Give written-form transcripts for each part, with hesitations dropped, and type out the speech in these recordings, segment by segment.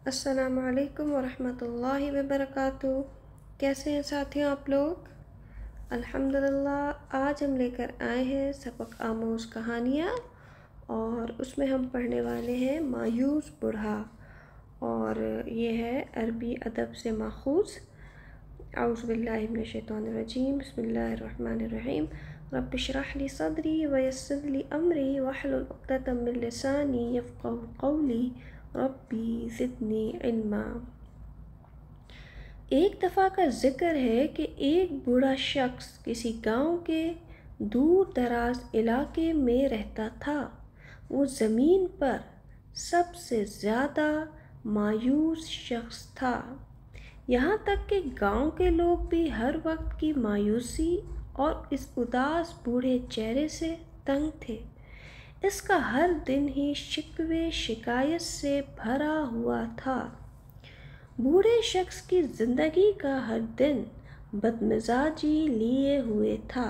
السلام علیکم ورحمۃ اللہ وبرکاتہ۔ کیسے ہیں ساتھیوں آپ لوگ؟ الحمدللہ آج ہم لے کر آئے ہیں سبق آموز کہانیاں، اور اس میں ہم پڑھنے والے ہیں مایوس بوڑھا، اور یہ ہے عربی ادب سے ماخوذ۔ اعوذ باللہ من الشیطان الرجیم، بسم اللہ الرحمن الرحیم۔ رب اشرح لی صدری ویسر لی امری واحلل عقدۃ من لسانی یفقہوا قولی ربی زدنی علما۔ ایک دفعہ کا ذکر ہے کہ ایک بوڑھا شخص کسی گاؤں کے دور دراز علاقے میں رہتا تھا۔ وہ زمین پر سب سے زیادہ مایوس شخص تھا، یہاں تک کہ گاؤں کے لوگ بھی ہر وقت کی مایوسی اور اس اداس بوڑھے چہرے سے تنگ تھے۔ اس کا ہر دن ہی شکوے شکایت سے بھرا ہوا تھا۔ بوڑھے شخص کی زندگی کا ہر دن بدمزاجی لیے ہوئے تھا۔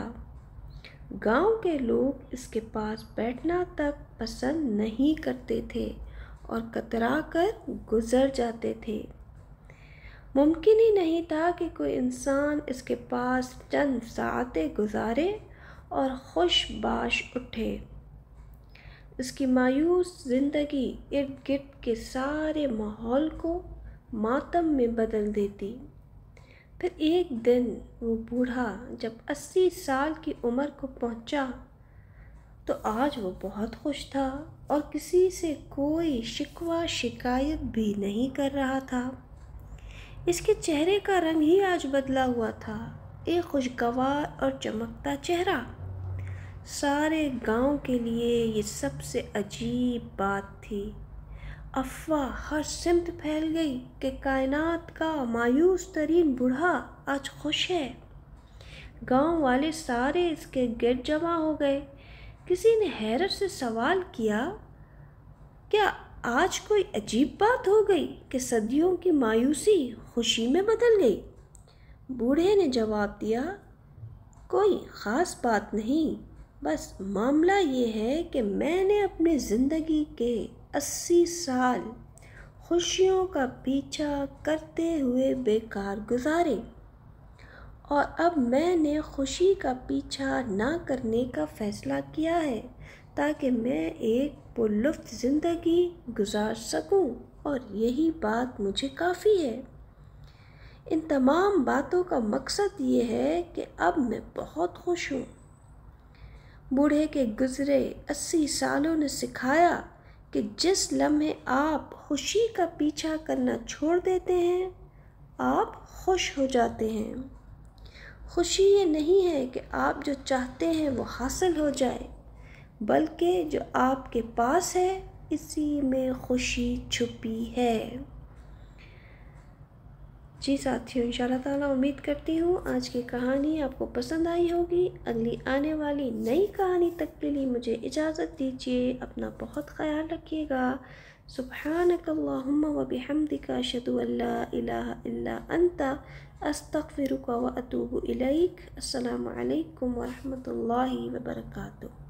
گاؤں کے لوگ اس کے پاس بیٹھنا تک پسند نہیں کرتے تھے اور کترا کر گزر جاتے تھے۔ ممکن ہی نہیں تھا کہ کوئی انسان اس کے پاس چند ساعتیں گزارے اور خوش باش اٹھے۔ اس کی مایوس زندگی ارد گرد کے سارے ماحول کو ماتم میں بدل دیتی۔ پھر ایک دن وہ بوڑھا جب 80 سال کی عمر کو پہنچا تو آج وہ بہت خوش تھا اور کسی سے کوئی شکوہ شکایت بھی نہیں کر رہا تھا۔ اس کے چہرے کا رنگ ہی آج بدلا ہوا تھا، ایک خوشگوار اور چمکتا چہرہ۔ سارے گاؤں کے لیے یہ سب سے عجیب بات تھی۔ افواہ ہر سمت پھیل گئی کہ کائنات کا مایوس ترین بوڑھا آج خوش ہے۔ گاؤں والے سارے اس کے گرد جمع ہو گئے۔ کسی نے حیرت سے سوال کیا، کیا آج کوئی عجیب بات ہو گئی کہ صدیوں کی مایوسی خوشی میں بدل گئی؟ بوڑھے نے جواب دیا، کوئی خاص بات نہیں، بس معاملہ یہ ہے کہ میں نے اپنی زندگی کے 80 سال خوشیوں کا پیچھا کرتے ہوئے بیکار گزارے، اور اب میں نے خوشی کا پیچھا نہ کرنے کا فیصلہ کیا ہے تاکہ میں ایک پرلطف زندگی گزار سکوں، اور یہی بات مجھے کافی ہے۔ ان تمام باتوں کا مقصد یہ ہے کہ اب میں بہت خوش ہوں۔ بوڑھے کے گزرے 80 سالوں نے سکھایا کہ جس لمحے آپ خوشی کا پیچھا کرنا چھوڑ دیتے ہیں، آپ خوش ہو جاتے ہیں۔ خوشی یہ نہیں ہے کہ آپ جو چاہتے ہیں وہ حاصل ہو جائے، بلکہ جو آپ کے پاس ہے اسی میں خوشی چھپی ہے۔ جی ساتھیوں، انشاءاللہ تعالیٰ امید کرتی ہوں آج کی کہانی آپ کو پسند آئی ہوگی۔ اگلی آنے والی نئی کہانی تک کے لیے مجھے اجازت دیجیے۔ اپنا بہت خیال رکھیے گا۔ سبحانک اللہم و بحمدک، اشہد ان لا الہ الا انت، استغفرک و اتوب الیک۔ السلام علیکم ورحمۃ اللہ وبرکاتہ۔